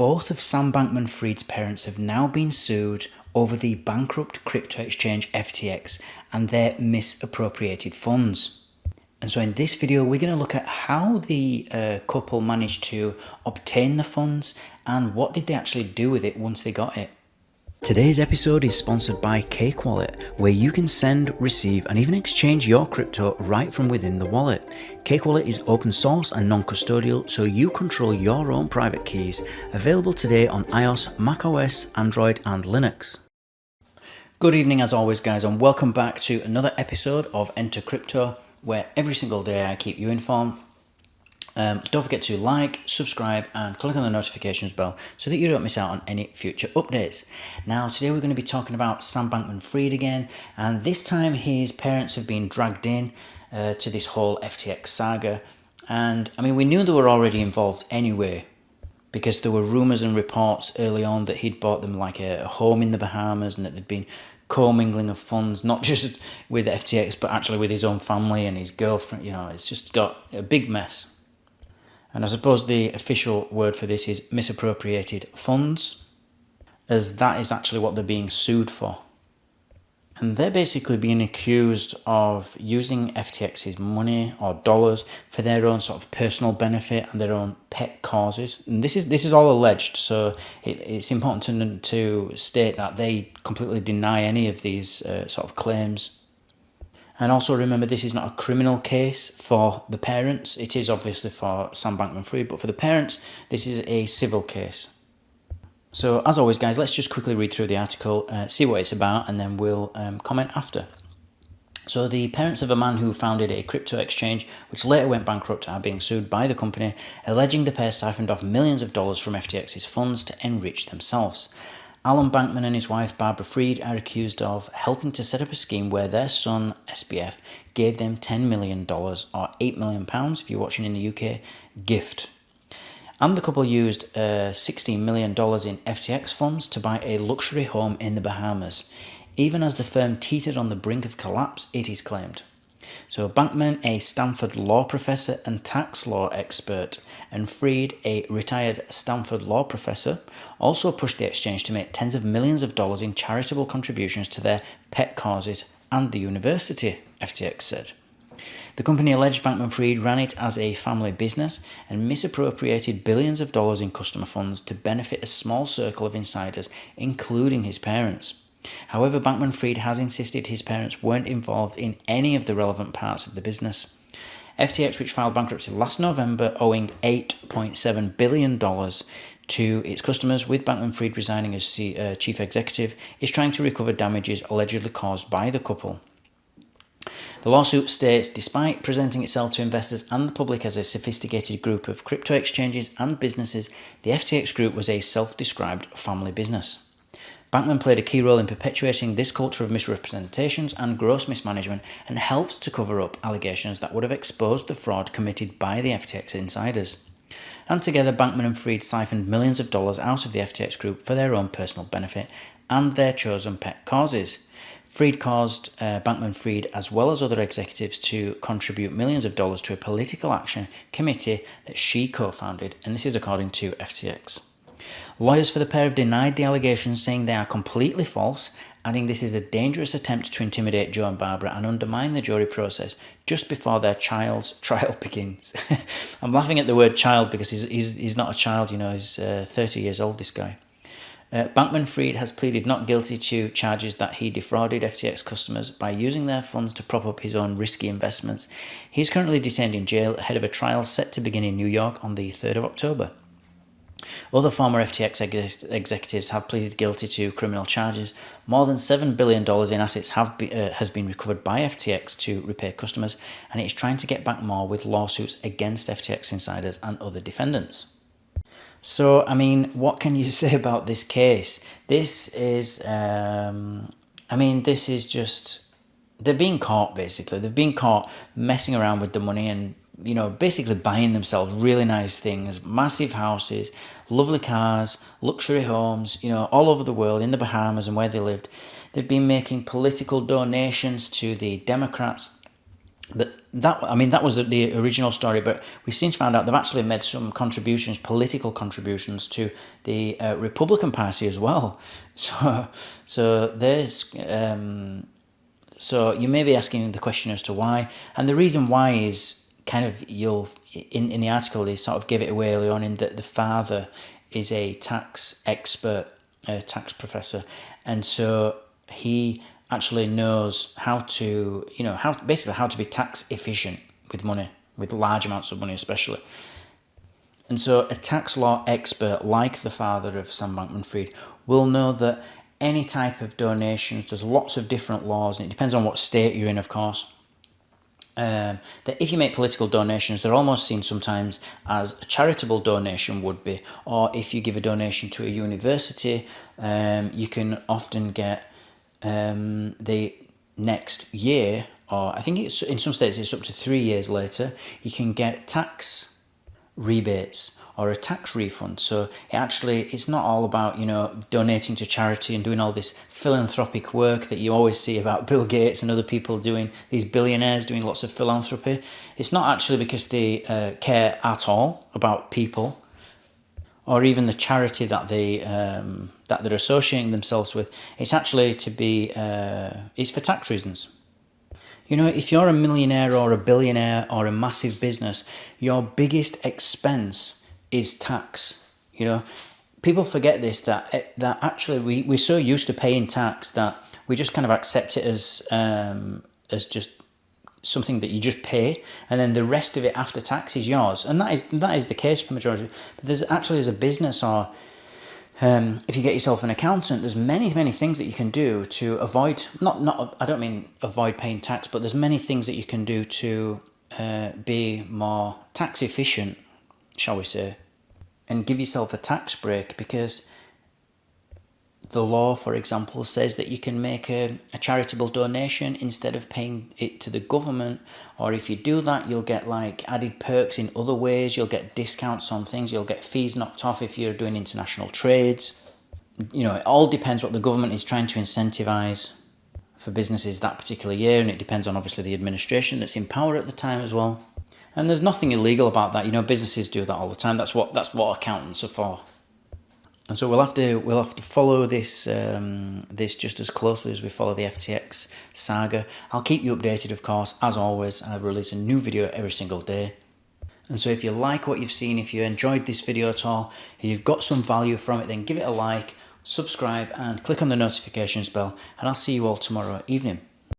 both of Sam Bankman-Fried's parents have now been sued over the bankrupt crypto exchange FTX and their misappropriated funds. And so in this video, we're going to look at how the couple managed to obtain the funds and what did they actually do with it once they got it. Today's episode is sponsored by Cake Wallet, where you can send, receive, and even exchange your crypto right from within the wallet. Cake Wallet is open source and non-custodial, so you control your own private keys. Available today on iOS, macOS, Android, and Linux. Good evening as always, guys, and welcome back to another episode of Enter Crypto, where every single day I keep you informed. Don't forget to like, subscribe, and click on the notifications bell so that you don't miss out on any future updates. Now, today we're going to be talking about Sam Bankman-Fried again, and this time his parents have been dragged in to this whole FTX saga. And I mean, we knew they were already involved anyway, because there were rumours and reports early on that he'd bought them like a home in the Bahamas and that there'd been commingling of funds, not just with FTX, but actually with his own family and his girlfriend. You know, it's just got a big mess. And I suppose the official word for this is misappropriated funds, as that is actually what they're being sued for. And they're basically being accused of using FTX's money or dollars for their own sort of personal benefit and their own pet causes. And this is all alleged, so it's important to state that they completely deny any of these sort of claims. And also remember, this is not a criminal case for the parents. It is obviously for Sam Bankman-Fried, but for the parents, this is a civil case. So as always, guys, let's just quickly read through the article, see what it's about, and then we'll comment after. So the parents of a man who founded a crypto exchange, which later went bankrupt, are being sued by the company, alleging the pair siphoned off millions of dollars from FTX's funds to enrich themselves. Alan Bankman and his wife Barbara Fried are accused of helping to set up a scheme where their son, SBF, gave them $10 million, or £8 million if you're watching in the UK, gift. And the couple used $16 million in FTX funds to buy a luxury home in the Bahamas, even as the firm teetered on the brink of collapse, it is claimed. So Bankman, a Stanford law professor and tax law expert, and Fried, a retired Stanford law professor, also pushed the exchange to make tens of millions of dollars in charitable contributions to their pet causes and the university, FTX said. The company alleged Bankman-Fried ran it as a family business and misappropriated billions of dollars in customer funds to benefit a small circle of insiders, including his parents. However, Bankman-Fried has insisted his parents weren't involved in any of the relevant parts of the business. FTX, which filed bankruptcy last November, owing $8.7 billion to its customers, with Bankman-Fried resigning as chief executive, is trying to recover damages allegedly caused by the couple. The lawsuit states, despite presenting itself to investors and the public as a sophisticated group of crypto exchanges and businesses, the FTX group was a self-described family business. Bankman played a key role in perpetuating this culture of misrepresentations and gross mismanagement and helped to cover up allegations that would have exposed the fraud committed by the FTX insiders. And together, Bankman and Fried siphoned millions of dollars out of the FTX group for their own personal benefit and their chosen pet causes. Fried caused Bankman-Fried, as well as other executives, to contribute millions of dollars to a political action committee that she co-founded, and this is according to FTX. Lawyers for the pair have denied the allegations, saying they are completely false, adding this is a dangerous attempt to intimidate Joe and Barbara and undermine the jury process just before their child's trial begins. I'm laughing at the word child because he's not a child, you know, he's 30 years old, this guy. Bankman-Fried has pleaded not guilty to charges that he defrauded FTX customers by using their funds to prop up his own risky investments. He is currently detained in jail ahead of a trial set to begin in New York on the 3rd of October. Other former FTX executives have pleaded guilty to criminal charges. More than $7 billion in assets has been recovered by FTX to repay customers, and it is trying to get back more with lawsuits against FTX insiders and other defendants. So, I mean, what can you say about this case? This is just, they're being caught, basically. They've been caught messing around with the money and, you know, basically buying themselves really nice things, massive houses, lovely cars, luxury homes, you know, all over the world, in the Bahamas and where they lived. They've been making political donations to the Democrats But that was the original story. But we since found out they've actually made some contributions, political contributions, to the Republican Party as well. So there's so you may be asking the question as to why, and the reason why is kind of in the article they sort of give it away early on, in that the father is a tax expert, a tax professor, and so he actually knows how to, how to be tax efficient with money, with large amounts of money especially. And so a tax law expert like the father of Sam Bankman-Fried will know that any type of donations, there's lots of different laws, and it depends on what state you're in, of course, that if you make political donations, they're almost seen sometimes as a charitable donation would be, or if you give a donation to a university, you can often get the next year, or I think it's in some states it's up to 3 years later, you can get tax rebates or a tax refund. So it's not all about donating to charity and doing all this philanthropic work that you always see about Bill Gates and other people doing, these billionaires doing lots of philanthropy. It's not actually because they care at all about people, or even the charity that they're associating themselves with. It's actually it's for tax reasons. If you're a millionaire or a billionaire or a massive business, your biggest expense is tax. People forget this, that actually we're so used to paying tax that we just kind of accept it as just something that you just pay, and then the rest of it after tax is yours. And that is the case for majority. But there's actually, as a business, or if you get yourself an accountant, there's many things that you can do to avoid, I don't mean avoid paying tax, but there's many things that you can do to be more tax efficient, shall we say, and give yourself a tax break, because the law, for example, says that you can make a charitable donation instead of paying it to the government, or if you do that, you'll get added perks in other ways. You'll get discounts on things. You'll get fees knocked off if you're doing international trades. It all depends what the government is trying to incentivize for businesses that particular year, and it depends on obviously the administration that's in power at the time as well. And there's nothing illegal about that. Businesses do that all the time. That's what accountants are for. And so we'll have to follow this just as closely as we follow the FTX saga. I'll keep you updated, of course, as always. I release a new video every single day. And so if you like what you've seen, if you enjoyed this video at all, if you've got some value from it, then give it a like, subscribe, and click on the notifications bell. And I'll see you all tomorrow evening.